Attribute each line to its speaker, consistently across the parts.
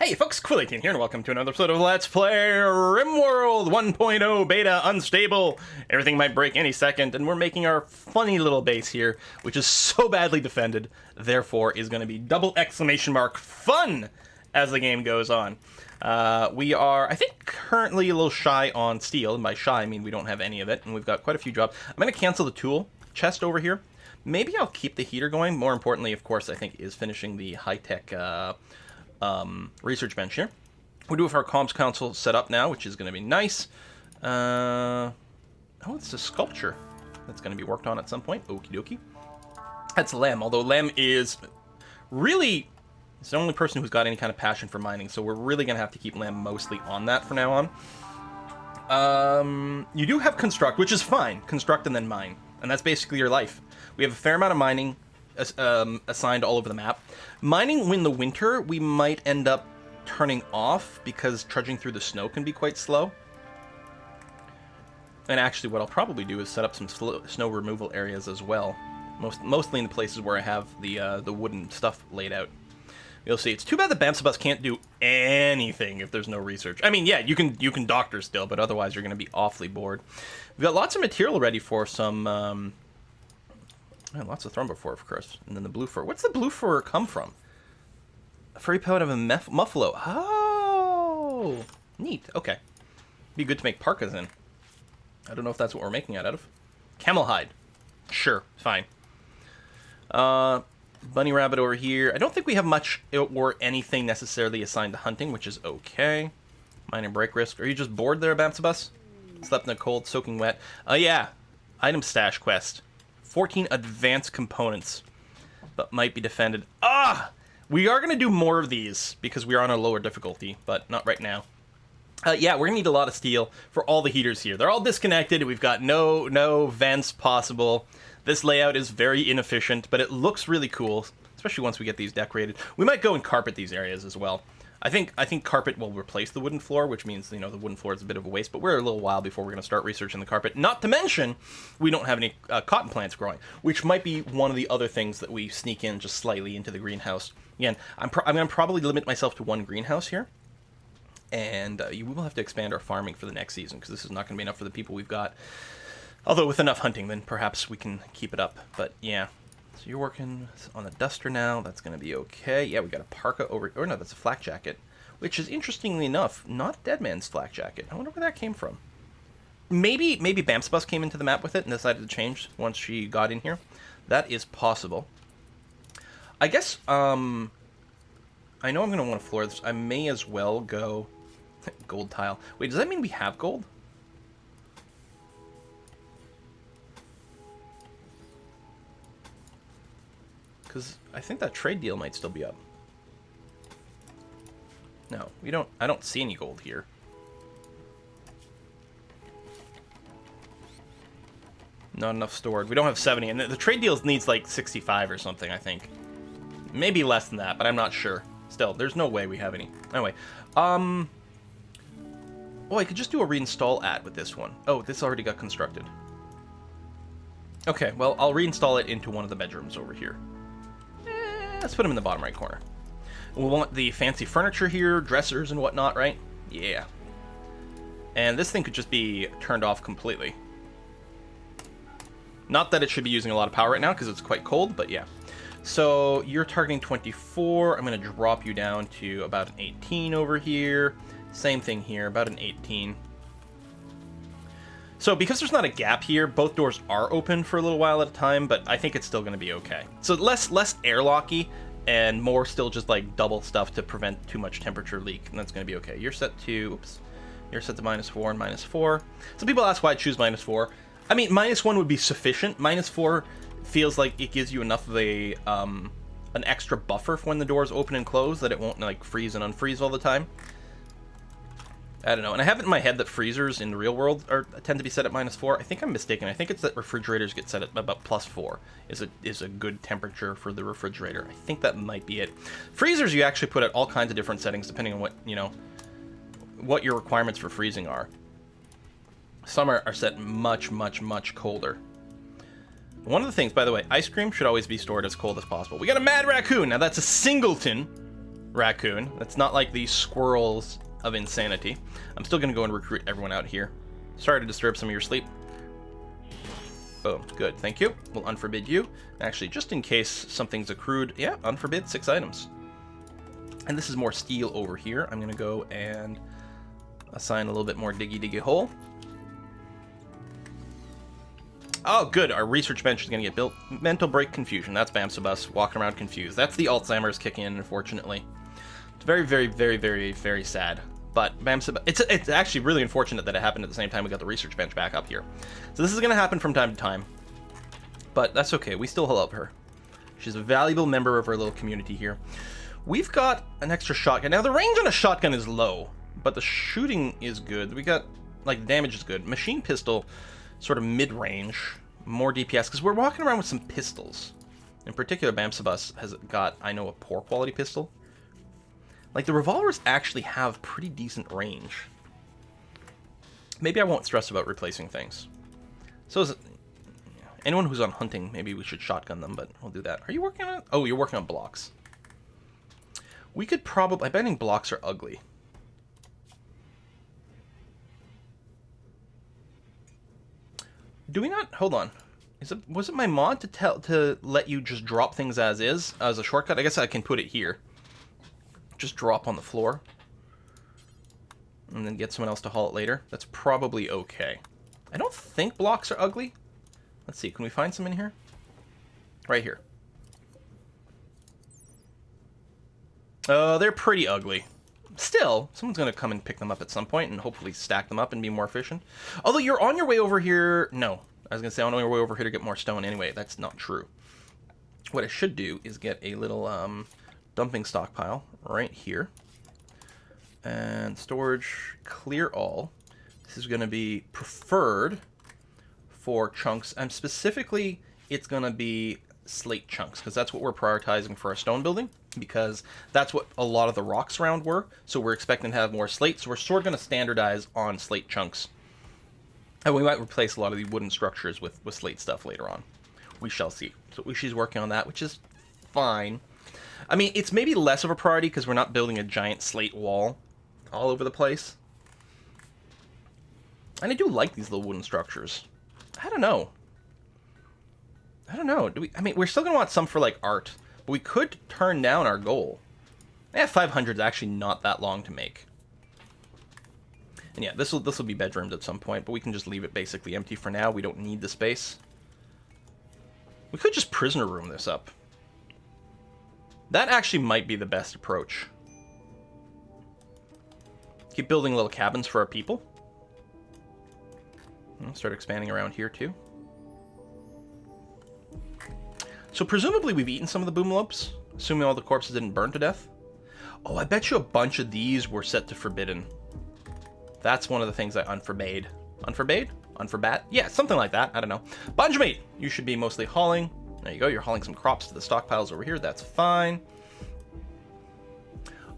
Speaker 1: Hey folks, Quillian here, and welcome to another episode of Let's Play Rimworld 1.0 Beta Unstable. Everything might break any second, and we're making our funny little base here, which is so badly defended, therefore is going to be double exclamation mark fun as the game goes on. We are, I think, currently a little shy on steel, and by shy I mean we don't have any of it, and we've got quite a few jobs. I'm going to cancel the tool chest over here. Maybe I'll keep the heater going. More importantly, of course, I think is finishing the high-tech research bench here. We do have our comms console set up now, which is going to be nice. Oh, it's a sculpture that's going to be worked on at some point. Okie dokie. That's Lem, although Lem is really... He's the only person who's got any kind of passion for mining, so we're really going to have to keep Lem mostly on that from now on. You do have Construct, which is fine. Construct and then mine. And that's basically your life. We have a fair amount of mining assigned all over the map. Mining in the winter, we might end up turning off because trudging through the snow can be quite slow. And actually, what I'll probably do is set up some snow removal areas as well. Mostly in the places where I have the wooden stuff laid out. You'll see. It's too bad the Bamsabus can't do anything if there's no research. I mean, yeah, you can doctor still, but otherwise you're going to be awfully bored. We've got lots of material ready for some... lots of Thrumber for course. And then the blue fur. What's the blue fur come from? A furry pellet of a muffalo. Oh! Neat. Okay. Be good to make parkas in. I don't know if that's what we're making it out of. Camel hide. Sure. Fine. Bunny rabbit over here. I don't think we have much or anything necessarily assigned to hunting, which is okay. Minor break risk. Are you just bored there, Bamsabus? Slept in the cold, soaking wet. Yeah. Item stash quest. 14 advanced components, but might be defended. We are going to do more of these because we are on a lower difficulty, but not right now. Yeah, we're going to need a lot of steel for all the heaters here. They're all disconnected. We've got no vents possible. This layout is very inefficient, but it looks really cool, especially once we get these decorated. We might go and carpet these areas as well. I think carpet will replace the wooden floor, which means, the wooden floor is a bit of a waste, but we're a little while before we're going to start researching the carpet. Not to mention, we don't have any cotton plants growing, which might be one of the other things that we sneak in just slightly into the greenhouse. Again, I'm going to probably limit myself to one greenhouse here, and we will have to expand our farming for the next season, because this is not going to be enough for the people we've got. Although with enough hunting, then perhaps we can keep it up, but yeah. So you're working on the duster now. That's going to be okay. Yeah, we got a parka over... Or no, that's a flak jacket. Which is, interestingly enough, not Dead Man's flak jacket. I wonder where that came from. Maybe Bamsabus came into the map with it and decided to change once she got in here. That is possible. I guess, I know I'm going to want to floor this. I may as well go... Gold tile. Wait, does that mean we have gold? Because I think that trade deal might still be up. No, we don't. I don't see any gold here. Not enough stored. We don't have 70, and the trade deals needs like 65 or something, I think. Maybe less than that, but I'm not sure. Still, there's no way we have any. Anyway, oh, I could just do a reinstall at with this one. Oh, this already got constructed. Okay, well, I'll reinstall it into one of the bedrooms over here. Let's put them in the bottom right corner. We'll want the fancy furniture here, dressers and whatnot, right? Yeah. And this thing could just be turned off completely. Not that it should be using a lot of power right now, because it's quite cold, but yeah. So you're targeting 24. I'm going to drop you down to about an 18 over here. Same thing here, about an 18. So because there's not a gap here, both doors are open for a little while at a time, but I think it's still going to be okay. So less airlocky and more still just like double stuff to prevent too much temperature leak, and that's going to be okay. You're set to, oops, you're set to -4 and -4. Some people ask why I choose -4. I mean, -1 would be sufficient. -4 feels like it gives you enough of a an extra buffer for when the doors open and close that it won't like freeze and unfreeze all the time. I don't know, and I have it in my head that freezers in the real world tend to be set at -4. I think I'm mistaken. I think it's that refrigerators get set at about +4 is a good temperature for the refrigerator. I think that might be it. Freezers you actually put at all kinds of different settings depending on what your requirements for freezing are. Some are set much colder. One of the things, by the way, ice cream should always be stored as cold as possible. We got a mad raccoon. Now that's a singleton. raccoon. That's not like the squirrels of insanity. I'm still going to go and recruit everyone out here. Sorry to disturb some of your sleep. Oh, good. Thank you. We'll unforbid you. Actually, just in case something's accrued. Yeah, unforbid 6 items. And this is more steel over here. I'm going to go and assign a little bit more diggy hole. Oh, good. Our research bench is going to get built. Mental break confusion. That's Bamsabus walking around confused. That's the Alzheimer's kicking in, unfortunately. It's very, very, very, very, very sad. But Bamsabus... It's actually really unfortunate that it happened at the same time we got the research bench back up here. So this is going to happen from time to time. But that's okay. We still love her. She's a valuable member of our little community here. We've got an extra shotgun. Now, the range on a shotgun is low, but the shooting is good. We got... Like, damage is good. Machine pistol... sort of mid-range, more DPS, because we're walking around with some pistols. In particular, Bamsabus has got, I know, a poor quality pistol. Like, the revolvers actually have pretty decent range. Maybe I won't stress about replacing things. So, anyone who's on hunting, maybe we should shotgun them, but we'll do that. Are you working on... Oh, you're working on blocks. We could probably... I'm betting blocks are ugly. Do we not? Hold on. Was it my mod to let you just drop things as is as a shortcut? I guess I can put it here. Just drop on the floor. And then get someone else to haul it later. That's probably okay. I don't think blocks are ugly. Let's see. Can we find some in here? Right here. They're pretty ugly. Still, someone's going to come and pick them up at some point and hopefully stack them up and be more efficient. Although you're on your way over here... No. I was going to say I'm on your way over here to get more stone anyway. That's not true. What I should do is get a little dumping stockpile right here. And storage, clear all. This is going to be preferred for chunks. And specifically, it's going to be slate chunks, because that's what we're prioritizing for our stone building, because that's what a lot of the rocks around were. So we're expecting to have more slate, so we're sort of going to standardize on slate chunks. And we might replace a lot of the wooden structures with slate stuff later on. We shall see. So she's working on that, which is fine. I mean, it's maybe less of a priority because we're not building a giant slate wall all over the place. And I do like these little wooden structures. I don't know. Do we? I mean, we're still going to want some for, like, art. But we could turn down our goal. Yeah, 500 is actually not that long to make. And yeah, this will be bedroomed at some point, but we can just leave it basically empty for now. We don't need the space. We could just prisoner room this up. That actually might be the best approach. Keep building little cabins for our people. And start expanding around here too. So presumably we've eaten some of the boomlopes, assuming all the corpses didn't burn to death. Oh, I bet you a bunch of these were set to forbidden. That's one of the things I unforbade. Unforbade? Unforbat? Yeah, something like that. I don't know. Bungemate! You should be mostly hauling. There you go. You're hauling some crops to the stockpiles over here. That's fine.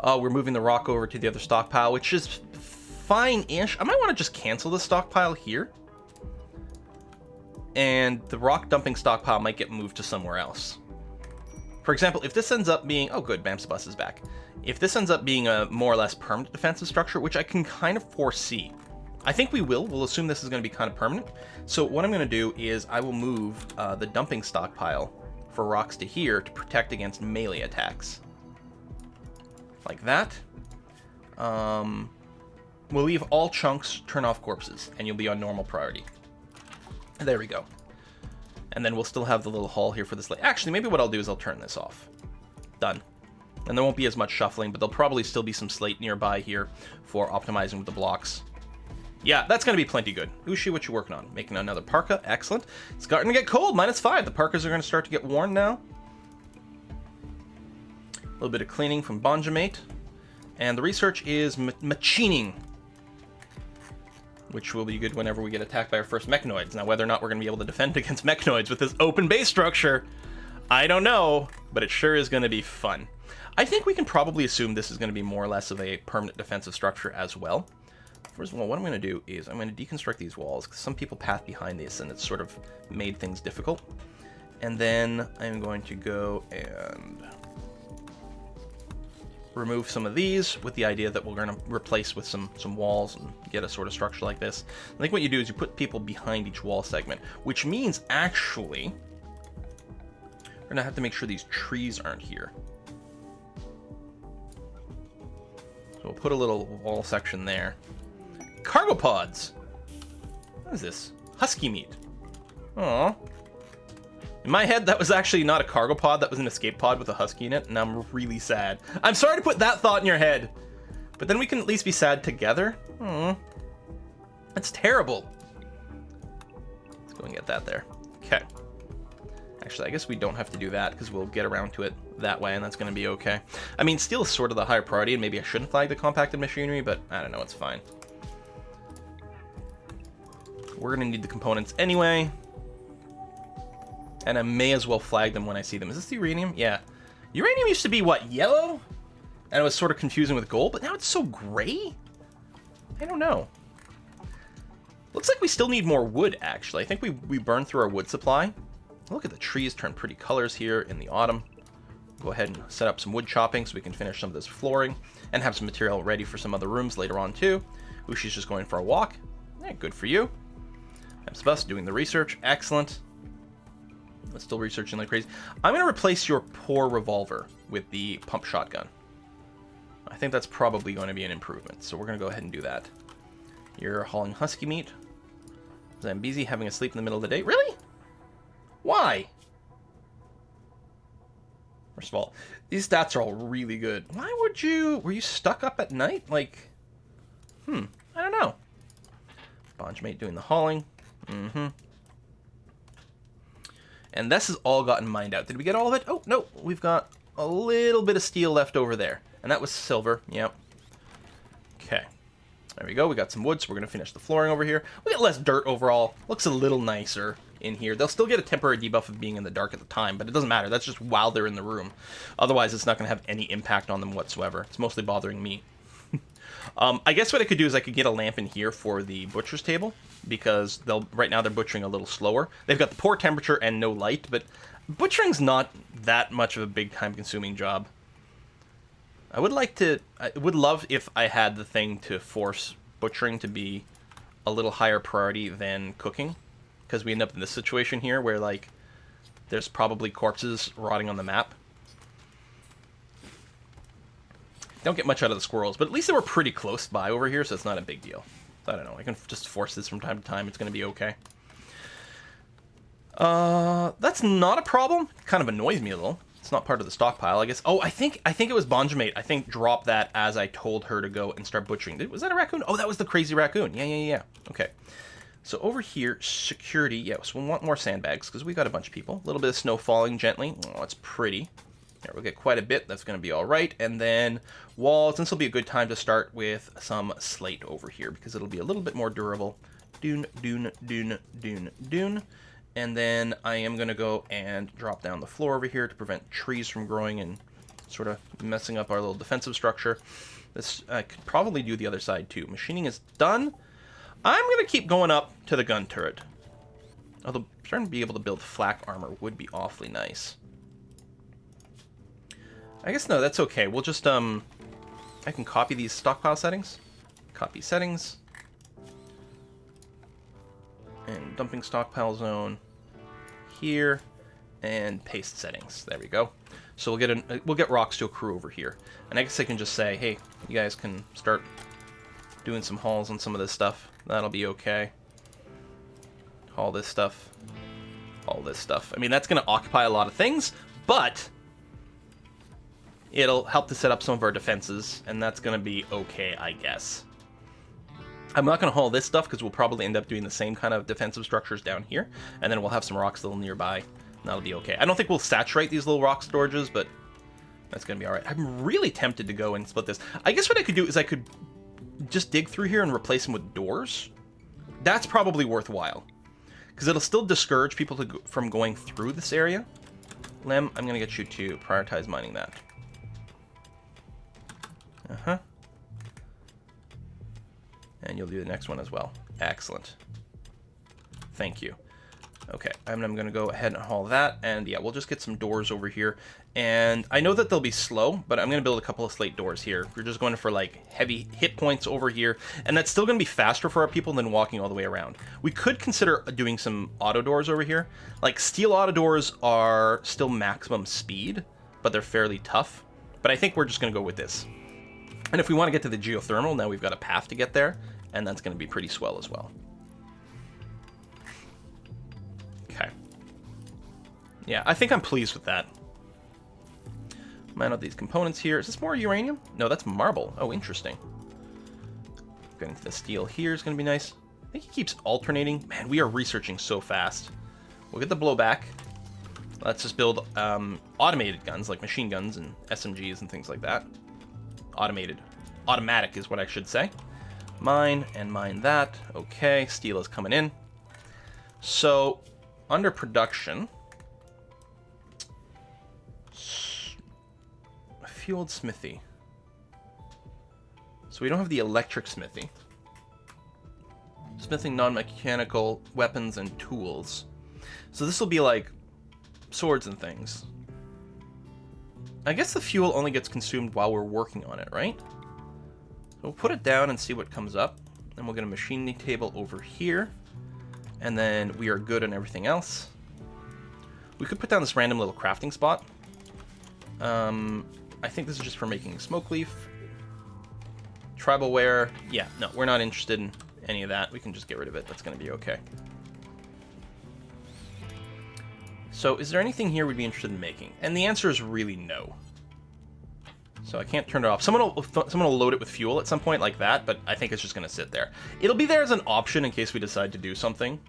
Speaker 1: We're moving the rock over to the other stockpile, which is fine-ish. I might want to just cancel the stockpile here. And the rock dumping stockpile might get moved to somewhere else. For example, if this ends up being... Oh, good. Bamsabus is back. If this ends up being a more or less permanent defensive structure, which I can kind of foresee. I think we will. We'll assume this is going to be kind of permanent. So what I'm going to do is I will move the dumping stockpile for rocks to here to protect against melee attacks. Like that. We'll leave all chunks, turn off corpses, and you'll be on normal priority. There we go. And then we'll still have the little hall here for this. Actually, maybe what I'll do is I'll turn this off. Done. And there won't be as much shuffling, but there'll probably still be some slate nearby here for optimizing with the blocks. Yeah, that's going to be plenty good. Ushi, what you working on? Making another parka. Excellent. It's starting to get cold. -5. The parkas are going to start to get worn now. A little bit of cleaning from Bonjamate. And the research is machining, which will be good whenever we get attacked by our first mechanoids. Now, whether or not we're going to be able to defend against mechanoids with this open base structure, I don't know, but it sure is going to be fun. I think we can probably assume this is going to be more or less of a permanent defensive structure as well. First of all, what I'm going to do is I'm going to deconstruct these walls, because some people path behind these, and it's sort of made things difficult. And then I'm going to go and remove some of these with the idea that we're going to replace with some walls and get a sort of structure like this. I think what you do is you put people behind each wall segment, which means actually we're going to have to make sure these trees aren't here. So we'll put a little wall section there. Cargo pods. What is this? Husky meat. Aww. In my head, that was actually not a cargo pod, that was an escape pod with a husky in it, and I'm really sad. I'm sorry to put that thought in your head, but then we can at least be sad together. That's terrible. Let's go and get that there. Okay. Actually, I guess we don't have to do that, because we'll get around to it that way, and that's going to be okay. I mean, steel is sort of the higher priority, and maybe I shouldn't flag the compacted machinery, but I don't know, it's fine. We're going to need the components anyway. And I may as well flag them when I see them. Is this the uranium? Yeah. Uranium used to be, what, yellow? And it was sort of confusing with gold, but now it's so gray? I don't know. Looks like we still need more wood, actually. I think we burned through our wood supply. Look at the trees turn pretty colors here in the autumn. Go ahead and set up some wood chopping so we can finish some of this flooring and have some material ready for some other rooms later on, too. Ushi's just going for a walk. Yeah, good for you. Bus doing the research. Excellent. Still researching like crazy. I'm going to replace your poor revolver with the pump shotgun. I think that's probably going to be an improvement. So we're going to go ahead and do that. You're hauling husky meat. Zambezi having a sleep in the middle of the day. Really? Why? First of all, these stats are all really good. Why would you... Were you stuck up at night? Like... I don't know. Bongemate doing the hauling. And this has all gotten mined out. Did we get all of it? Oh, no. We've got a little bit of steel left over there. And that was silver. Yep. Okay. There we go. We got some wood, so we're going to finish the flooring over here. We get less dirt overall. Looks a little nicer in here. They'll still get a temporary debuff of being in the dark at the time, but it doesn't matter. That's just while they're in the room. Otherwise, it's not going to have any impact on them whatsoever. It's mostly bothering me. I guess what I could do is I could get a lamp in here for the butcher's table, because right now they're butchering a little slower. They've got the poor temperature and no light, but butchering's not that much of a big time-consuming job. I would love if I had the thing to force butchering to be a little higher priority than cooking, because we end up in this situation here where, like, there's probably corpses rotting on the map. Don't get much out of the squirrels, but at least they were pretty close by over here, so it's not a big deal. I don't know, I can just force this from time to time, it's going to be okay. That's not a problem. It kind of annoys me a little. It's not part of the stockpile, I guess. Oh, I think it was Bongemate. I think dropped that as I told her to go and start butchering. Was that a raccoon? Oh, that was the crazy raccoon. Yeah. Okay. So over here, security. Yeah, so we'll want more sandbags, because we got a bunch of people. A little bit of snow falling gently. Oh, it's pretty. There, we'll get quite a bit. That's going to be all right. And then walls. This will be a good time to start with some slate over here, because it'll be a little bit more durable. Dune. And then I am going to go and drop down the floor over here to prevent trees from growing and sort of messing up our little defensive structure. This I could probably do the other side too. Machining is done. I'm going to keep going up to the gun turret. Although starting to be able to build flak armor would be awfully nice. I guess no, that's okay. We'll just I can copy these stockpile settings. Copy settings. And dumping stockpile zone here, and paste settings. There we go. So we'll get rocks to accrue over here. And I guess I can just say, hey, you guys can start doing some hauls on some of this stuff. That'll be okay. Haul this stuff. Haul this stuff. I mean, that's going to occupy a lot of things, but it'll help to set up some of our defenses, and that's going to be okay, I guess. I'm not going to haul this stuff because we'll probably end up doing the same kind of defensive structures down here, and then we'll have some rocks a little nearby, and that'll be okay. I don't think we'll saturate these little rock storages, but that's going to be all right. I'm really tempted to go and split this. I guess what I could do is I could just dig through here and replace them with doors. That's probably worthwhile, because it'll still discourage people from going through this area. Lem, I'm going to get you to prioritize mining that. And you'll do the next one as well. Excellent. Thank you. Okay, and I'm going to go ahead and haul that, and yeah, we'll just get some doors over here. And I know that they'll be slow, but I'm going to build a couple of slate doors here. We're just going for, like, heavy hit points over here, and that's still going to be faster for our people than walking all the way around. We could consider doing some auto doors over here. Like, steel auto doors are still maximum speed, but they're fairly tough. But I think we're just going to go with this. And if we want to get to the geothermal, now we've got a path to get there, and that's going to be pretty swell as well. Okay. Yeah, I think I'm pleased with that. Mine out these components here. Is this more uranium? No, that's marble. Oh, interesting. Getting to the steel here is going to be nice. I think he keeps alternating. Man, we are researching so fast. We'll get the blowback. Let's just build automated guns, like machine guns and SMGs and things like that. Automated. Automatic is what I should say. Mine and mine that. Okay, steel is coming in. So, under production, fueled smithy. So we don't have the electric smithy. Smithing non-mechanical weapons and tools. So this will be like swords and things. I guess the fuel only gets consumed while we're working on it, right? So we'll put it down and see what comes up. Then we'll get a machining table over here. And then we are good on everything else. We could put down this random little crafting spot. I think this is just for making smoke leaf. Tribal wear. Yeah, no, we're not interested in any of that. We can just get rid of it. That's going to be okay. So is there anything here we'd be interested in making? And the answer is really no. So I can't turn it off. Someone will load it with fuel at some point like that, but I think it's just going to sit there. It'll be there as an option in case we decide to do something.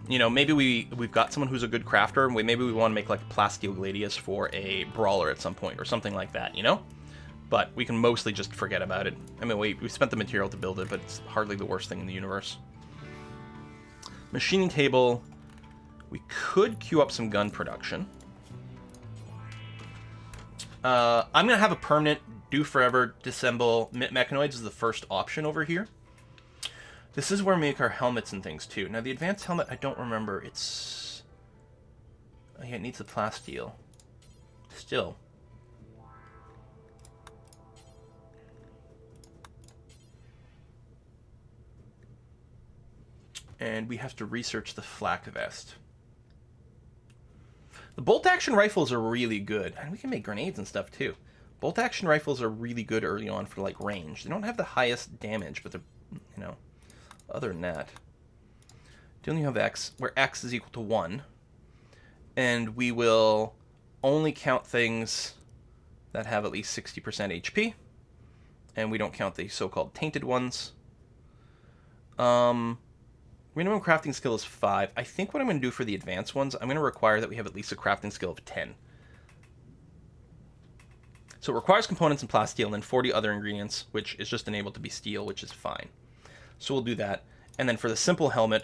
Speaker 1: You know, maybe we've got someone who's a good crafter, and maybe we want to make like a plasteel gladius for a brawler at some point, or something like that, you know? But we can mostly just forget about it. I mean, we spent the material to build it, but it's hardly the worst thing in the universe. Machining table. We could queue up some gun production. I'm going to have a permanent do forever disassemble mechanoids as the first option over here. This is where we make our helmets and things too. Now the advanced helmet, I don't remember. It's... Oh yeah, it needs the plasteel. Still. And we have to research the flak vest. The bolt-action rifles are really good. And we can make grenades and stuff too. Bolt-action rifles are really good early on for like range. They don't have the highest damage, but they're, you know... Other than that, do only have X, where X is equal to 1. And we will only count things that have at least 60% HP. And we don't count the so-called tainted ones. Minimum crafting skill is 5. I think what I'm going to do for the advanced ones, I'm going to require that we have at least a crafting skill of 10. So it requires components and plasteel and then 40 other ingredients, which is just enabled to be steel, which is fine. So we'll do that. And then for the simple helmet,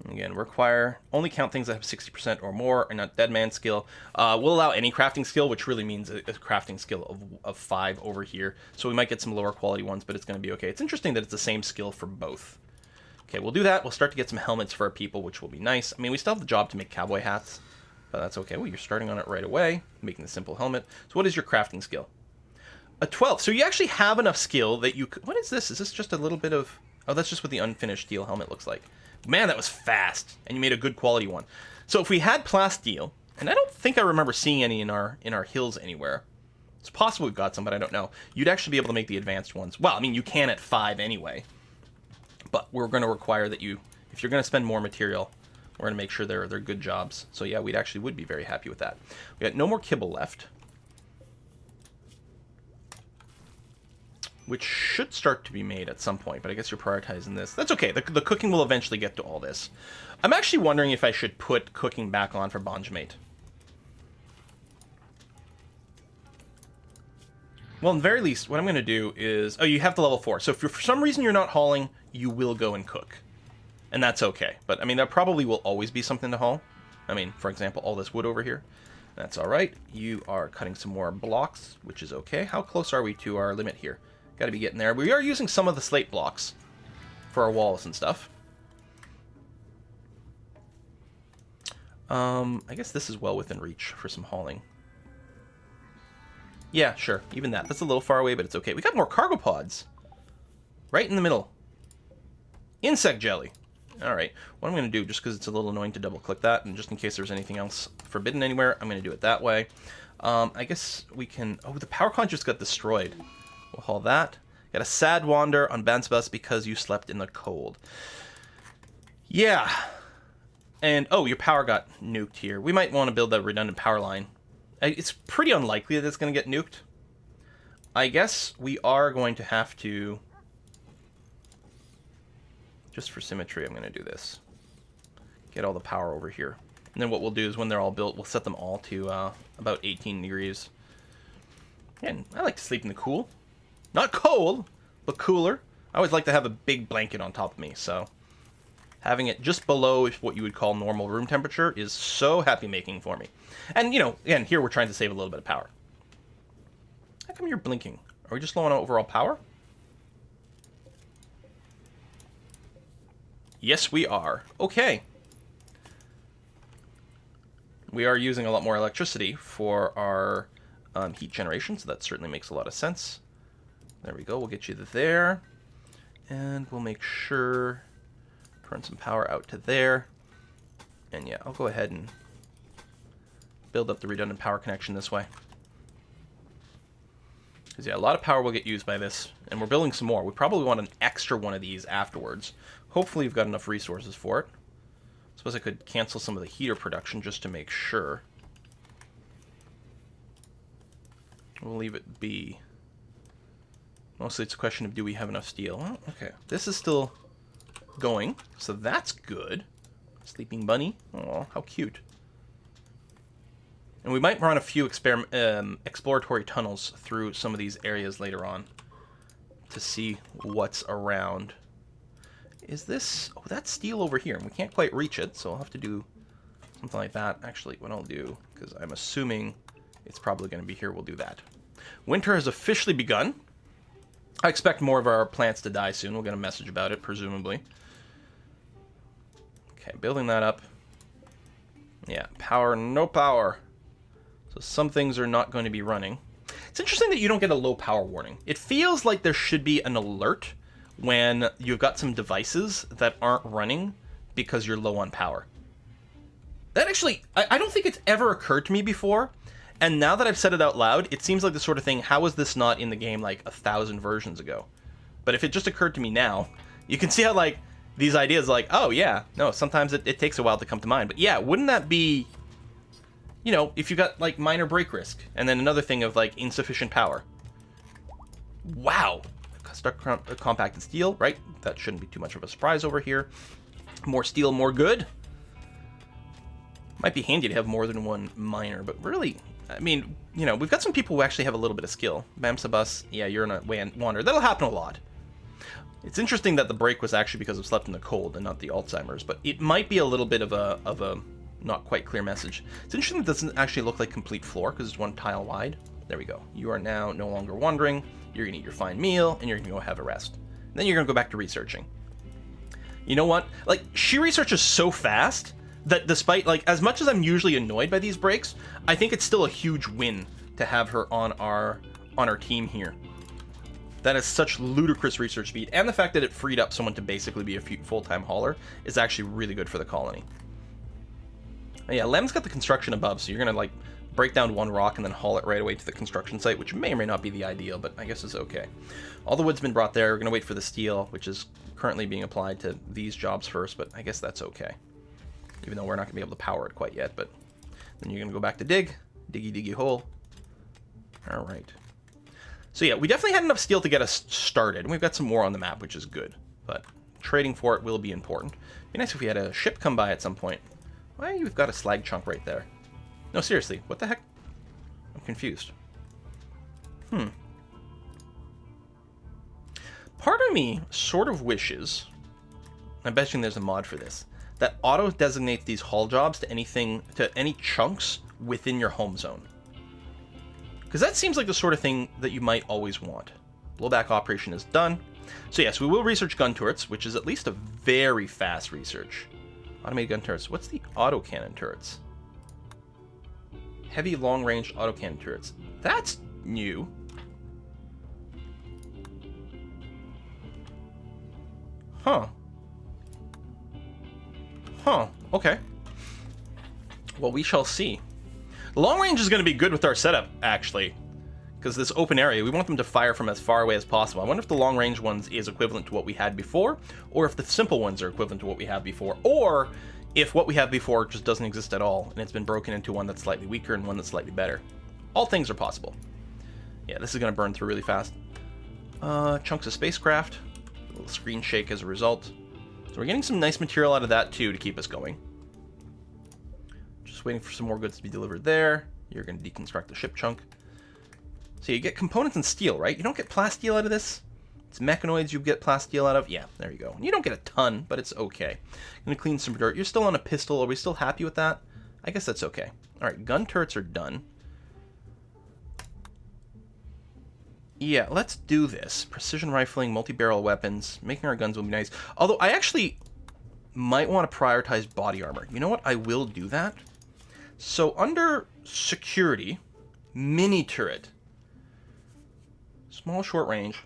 Speaker 1: again, require only count things that have 60% or more, and not dead man skill. We'll allow any crafting skill, which really means a crafting skill of 5 over here. So we might get some lower quality ones, but it's going to be okay. It's interesting that it's the same skill for both. Okay, we'll do that. We'll start to get some helmets for our people, which will be nice. I mean, we still have the job to make cowboy hats, but that's okay. Well, you're starting on it right away, making the simple helmet. So what is your crafting skill? A 12. So you actually have enough skill that you could... What is this? Is this just a little bit of... Oh, that's just what the unfinished steel helmet looks like. Man, that was fast. And you made a good quality one. So if we had plasteel, and I don't think I remember seeing any in our hills anywhere. It's possible we've got some, but I don't know. You'd actually be able to make the advanced ones. Well, I mean, you can at 5 anyway. But we're going to require that you... If you're going to spend more material, we're going to make sure they're good jobs. So yeah, we actually would be very happy with that. We got no more kibble left. Which should start to be made at some point, but I guess you're prioritizing this. That's okay. The cooking will eventually get to all this. I'm actually wondering if I should put cooking back on for Bonjamate. Well, in the very least, what I'm going to do is... Oh, you have the level 4. So if for some reason you're not hauling, you will go and cook. And that's okay. But, I mean, there probably will always be something to haul. I mean, for example, all this wood over here. That's all right. You are cutting some more blocks, which is okay. How close are we to our limit here? Got to be getting there. We are using some of the slate blocks for our walls and stuff. I guess this is well within reach for some hauling. Yeah, sure. Even that. That's a little far away, but it's okay. We got more cargo pods. Right in the middle. Insect jelly. Alright. What I'm going to do, just because it's a little annoying to double-click that, and just in case there's anything else forbidden anywhere, I'm going to do it that way. I guess we can... Oh, the power con just got destroyed. We'll haul that. Got a sad wander on Bansbus because you slept in the cold. Yeah. And, oh, your power got nuked here. We might want to build that redundant power line. It's pretty unlikely that it's going to get nuked. I guess we are going to have to... Just for symmetry, I'm going to do this. Get all the power over here. And then what we'll do is when they're all built, we'll set them all to about 18 degrees. And I like to sleep in the cool. Not cold, but cooler. I always like to have a big blanket on top of me, so... Having it just below what you would call normal room temperature is so happy-making for me. And, you know, again, here we're trying to save a little bit of power. How come you're blinking? Are we just low on overall power? Yes, we are. Okay. We are using a lot more electricity for our heat generation, so that certainly makes a lot of sense. There we go. We'll get you there. And we'll make sure... Turn some power out to there. And yeah, I'll go ahead and build up the redundant power connection this way. Because yeah, a lot of power will get used by this. And we're building some more. We probably want an extra one of these afterwards. Hopefully we've got enough resources for it. I suppose I could cancel some of the heater production just to make sure. We'll leave it be. Mostly it's a question of do we have enough steel. Well, okay. This is still... going, so that's good. Sleeping bunny. Oh, how cute. And we might run a few exploratory tunnels through some of these areas later on to see what's around. Is this... Oh, that's steel over here, and we can't quite reach it, so I'll have to do something like that. Actually, what I'll do, because I'm assuming it's probably going to be here, we'll do that. Winter has officially begun. I expect more of our plants to die soon. We'll get a message about it, presumably. Okay, building that up. Yeah, power, no power. So some things are not going to be running. It's interesting that you don't get a low power warning. It feels like there should be an alert when you've got some devices that aren't running because you're low on power. That actually, I don't think it's ever occurred to me before. And now that I've said it out loud, it seems like the sort of thing, how was this not in the game like 1,000 versions ago? But if it just occurred to me now, you can see how like these ideas like, oh yeah, no, sometimes it takes a while to come to mind. But yeah, wouldn't that be, you know, if you got like minor break risk and then another thing of like insufficient power. Wow. Stuck compacted steel, right? That shouldn't be too much of a surprise over here. More steel, more good. Might be handy to have more than one miner, but really, I mean, you know, we've got some people who actually have a little bit of skill. Bamsabus, yeah, you're in a wander. That'll happen a lot. It's interesting that the break was actually because of slept in the cold and not the Alzheimer's, but it might be a little bit of a not quite clear message. It's interesting it doesn't actually look like complete floor because it's one tile wide. There we go. You are now no longer wandering. You're gonna eat your fine meal and you're gonna go have a rest. And then you're gonna go back to researching. You know what? Like, she researches so fast that despite, like, as much as I'm usually annoyed by these breaks, I think it's still a huge win to have her on our team here. That is such ludicrous research speed, and the fact that it freed up someone to basically be a full-time hauler is actually really good for the colony. And yeah, Lem's got the construction above, so you're gonna like break down one rock and then haul it right away to the construction site, which may or may not be the ideal, but I guess it's okay. All the wood's been brought there. We're gonna wait for the steel, which is currently being applied to these jobs first, but I guess that's okay. Even though we're not gonna be able to power it quite yet, but then you're gonna go back to diggy diggy hole. All right. So yeah, we definitely had enough steel to get us started, and we've got some more on the map, which is good. But trading for it will be important. It'd be nice if we had a ship come by at some point. Why, you've got a slag chunk right there. No, seriously, what the heck? I'm confused. Part of me sort of wishes, I'm betting there's a mod for this, that auto designates these haul jobs to any chunks within your home zone. Because that seems like the sort of thing that you might always want. Blowback operation is done. So yes, we will research gun turrets, which is at least a very fast research. Automated gun turrets. What's the autocannon turrets? Heavy long-range autocannon turrets. That's new. Huh. Huh. Okay. Well, we shall see. The long range is going to be good with our setup, actually. Because this open area, we want them to fire from as far away as possible. I wonder if the long range ones is equivalent to what we had before, or if the simple ones are equivalent to what we had before, or if what we had before just doesn't exist at all, and it's been broken into one that's slightly weaker and one that's slightly better. All things are possible. Yeah, this is going to burn through really fast. Chunks of spacecraft. A little screen shake as a result. So we're getting some nice material out of that, too, to keep us going. Just waiting for some more goods to be delivered there. You're going to deconstruct the ship chunk. So you get components and steel, right? You don't get plasteel out of this. It's mechanoids you get plasteel out of. Yeah, there you go. You don't get a ton, but it's okay. Gonna clean some dirt. You're still on a pistol. Are we still happy with that? I guess that's okay. All right, gun turrets are done. Yeah, let's do this. Precision rifling, multi-barrel weapons. Making our guns will be nice. Although I actually might want to prioritize body armor. You know what? I will do that. So under security, mini turret. Small short range.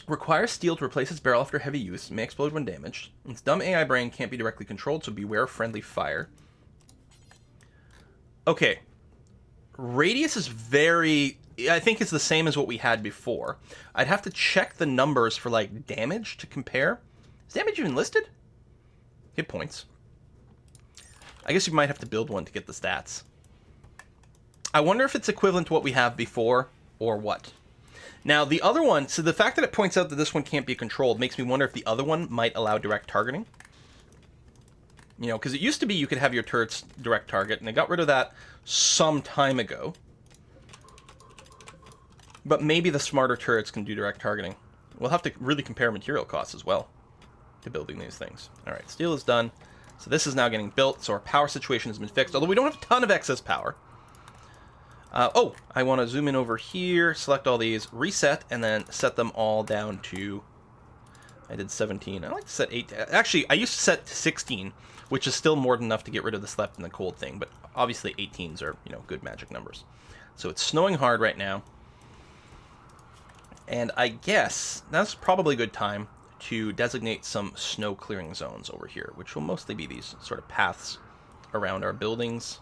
Speaker 1: Requires steel to replace its barrel after heavy use. May explode when damaged. Its dumb AI brain can't be directly controlled, so beware of friendly fire. Okay. Radius is very... I think it's the same as what we had before. I'd have to check the numbers for, like, damage to compare. Is damage even listed? Hit points. I guess you might have to build one to get the stats. I wonder if it's equivalent to what we have before, or what. Now, the other one, so the fact that it points out that this one can't be controlled makes me wonder if the other one might allow direct targeting. You know, because it used to be you could have your turrets direct target, and they got rid of that some time ago. But maybe the smarter turrets can do direct targeting. We'll have to really compare material costs as well to building these things. All right, steel is done. So this is now getting built, so our power situation has been fixed, although we don't have a ton of excess power. Oh, I want to zoom in over here, select all these, reset, and then set them all down to... I did 17. I like to set 8. Actually, I used to set to 16, which is still more than enough to get rid of the slept and the cold thing, but obviously 18s are, you know, good magic numbers. So it's snowing hard right now. And I guess that's probably a good time to designate some snow clearing zones over here, which will mostly be these sort of paths around our buildings.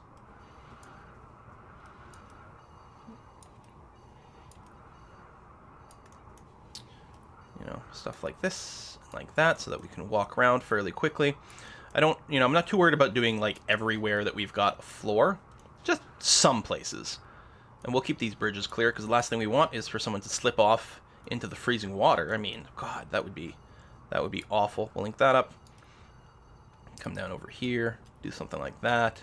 Speaker 1: You know, stuff like this, like that, so that we can walk around fairly quickly. I don't, you know, I'm not too worried about doing, like, everywhere that we've got a floor. Just some places. And we'll keep these bridges clear, because the last thing we want is for someone to slip off into the freezing water. I mean, God, that would be awful. We'll link that up. Come down over here, do something like that.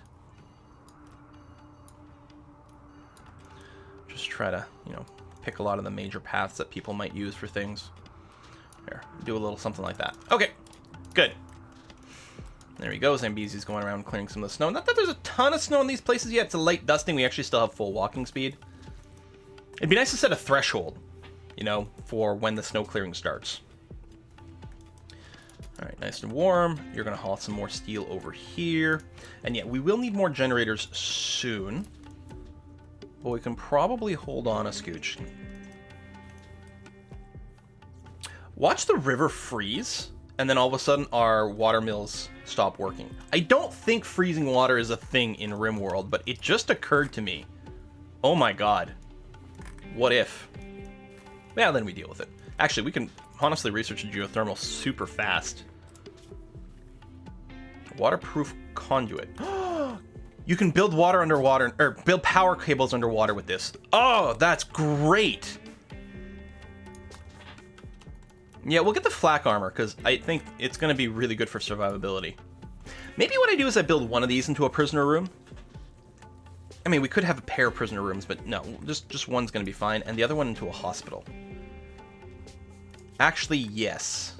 Speaker 1: Just try to, you know, pick a lot of the major paths that people might use for things. Here, do a little something like that. Okay, good. There we go. Zambezi's going around clearing some of the snow. Not that there's a ton of snow in these places yet. It's a light dusting. We actually still have full walking speed. It'd be nice to set a threshold, you know, for when the snow clearing starts. All right, nice and warm. You're going to haul some more steel over here. And yeah, we will need more generators soon. But we can probably hold on a scooch. Watch the river freeze, and then all of a sudden our water mills stop working. I don't think freezing water is a thing in Rimworld, but it just occurred to me. Oh my god. What if? Yeah, then we deal with it. Actually, we can honestly research geothermal super fast. Waterproof conduit. You can build water underwater, or build power cables underwater with this. Oh, that's great. Yeah, we'll get the flak armor, because I think it's going to be really good for survivability. Maybe what I do is I build one of these into a prisoner room. I mean, we could have a pair of prisoner rooms, but no, just one's going to be fine, and the other one into a hospital. Actually, yes.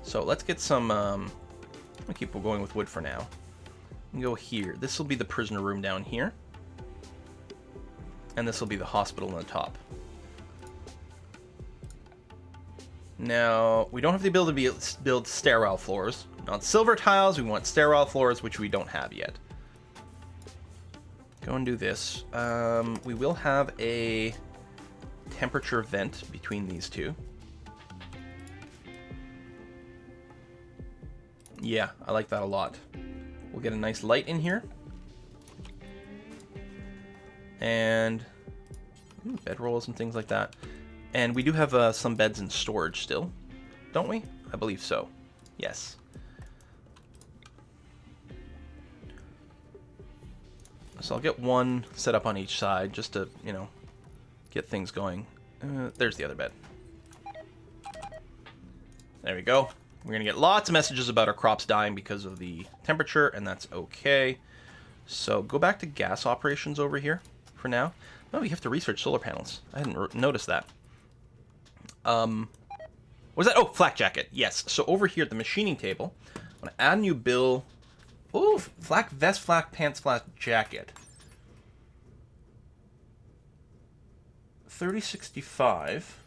Speaker 1: So let's get some, I'll keep going with wood for now. And go here. This will be the prisoner room down here. And this will be the hospital on the top. Now, we don't have the ability to build stairwell floors. On silver tiles, we want stairwell floors, which we don't have yet. Go and do this. We will have a temperature vent between these two. Yeah, I like that a lot. We'll get a nice light in here. And bedrolls and things like that. And we do have some beds in storage still, don't we? I believe so. Yes. So I'll get one set up on each side just to, you know, get things going. There's the other bed. There we go. We're going to get lots of messages about our crops dying because of the temperature, and that's okay. So go back to gas operations over here for now. Oh, you have to research solar panels. I hadn't noticed that. What was that? Oh, flak jacket. Yes. So over here at the machining table, I'm going to add a new bill. Ooh, flak vest, flak pants, flak jacket. 3065.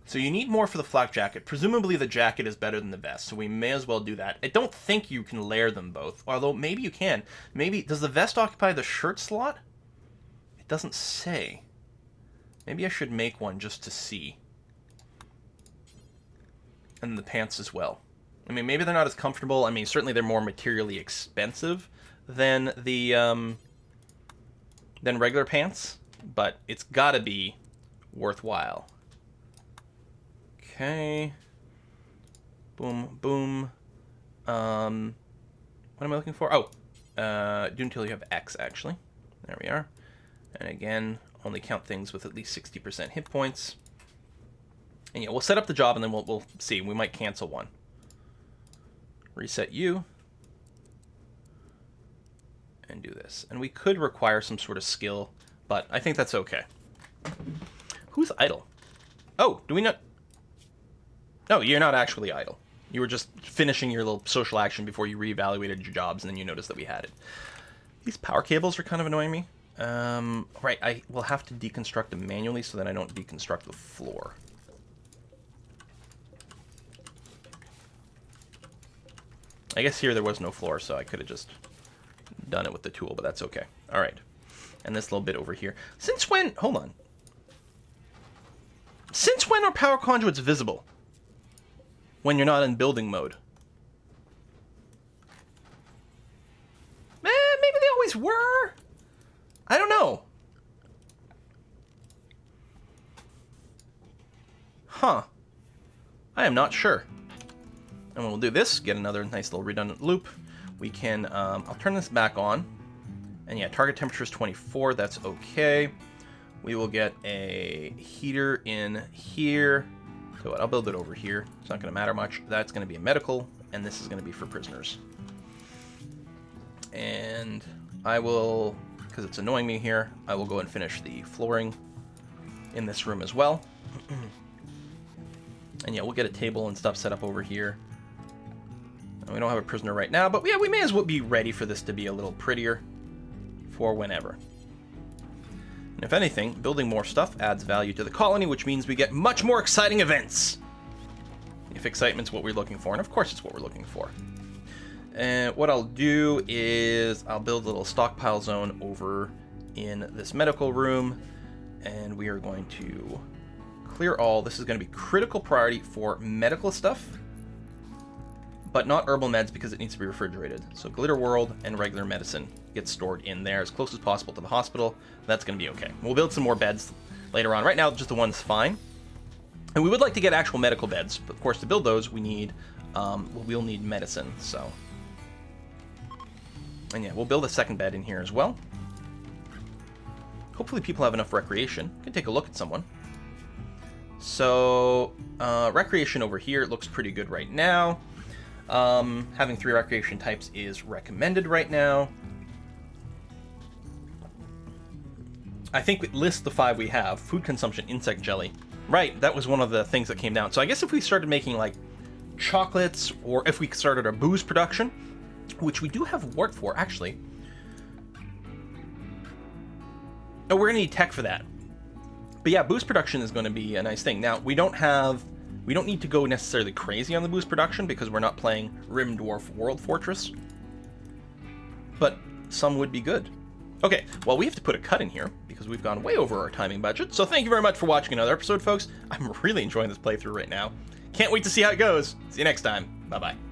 Speaker 1: So you need more for the flak jacket. Presumably the jacket is better than the vest, so we may as well do that. I don't think you can layer them both, although maybe you can. Maybe, does the vest occupy the shirt slot? It doesn't say. Maybe I should make one just to see. And the pants as well. I mean, maybe they're not as comfortable. I mean, certainly they're more materially expensive than the than regular pants, but it's got to be worthwhile. Okay. Boom, boom. What am I looking for? Oh, do until you have X, actually. There we are. And again, only count things with at least 60% hit points. And yeah, we'll set up the job and then we'll see. We might cancel one. Reset you. And do this. And we could require some sort of skill, but I think that's okay. Who's idle? Oh, do we not... No, you're not actually idle. You were just finishing your little social action before you reevaluated your jobs, and then you noticed that we had it. These power cables are kind of annoying me. Right, I will have to deconstruct them manually so that I don't deconstruct the floor. I guess here there was no floor, so I could have just done it with the tool, but that's okay. All right. And this little bit over here. Since when... Hold on. Since when are power conduits visible? When you're not in building mode? Maybe they always were. I don't know. Huh. I am not sure. And we'll do this, get another nice little redundant loop. We can, I'll turn this back on. And yeah, target temperature is 24, that's okay. We will get a heater in here. So what, I'll build it over here. It's not going to matter much. That's going to be a medical, and this is going to be for prisoners. And I will, because it's annoying me here, I will go and finish the flooring in this room as well. And yeah, we'll get a table and stuff set up over here. And we don't have a prisoner right now, but yeah, we may as well be ready for this to be a little prettier for whenever. And if anything, building more stuff adds value to the colony, which means we get much more exciting events. If excitement's what we're looking for, and of course it's what we're looking for. And what I'll do is I'll build a little stockpile zone over in this medical room, and we are going to clear all. This is going to be critical priority for medical stuff, but not herbal meds because it needs to be refrigerated. So Glitter World and regular medicine gets stored in there as close as possible to the hospital. That's going to be okay. We'll build some more beds later on. Right now, just the one's fine. And we would like to get actual medical beds, but of course, to build those, we need, we'll need medicine, so. And yeah, we'll build a second bed in here as well. Hopefully people have enough recreation. You can take a look at someone. So, recreation over here looks pretty good right now. Having 3 recreation types is recommended right now. I think we list the 5 we have. Food consumption, insect jelly. Right, that was one of the things that came down. So I guess if we started making, like, chocolates, or if we started our booze production, which we do have wart for, actually. Oh, we're going to need tech for that. But yeah, boost production is going to be a nice thing. Now, we don't need to go necessarily crazy on the boost production because we're not playing Rim Dwarf World Fortress. But some would be good. Okay, well, we have to put a cut in here because we've gone way over our timing budget. So thank you very much for watching another episode, folks. I'm really enjoying this playthrough right now. Can't wait to see how it goes. See you next time. Bye-bye.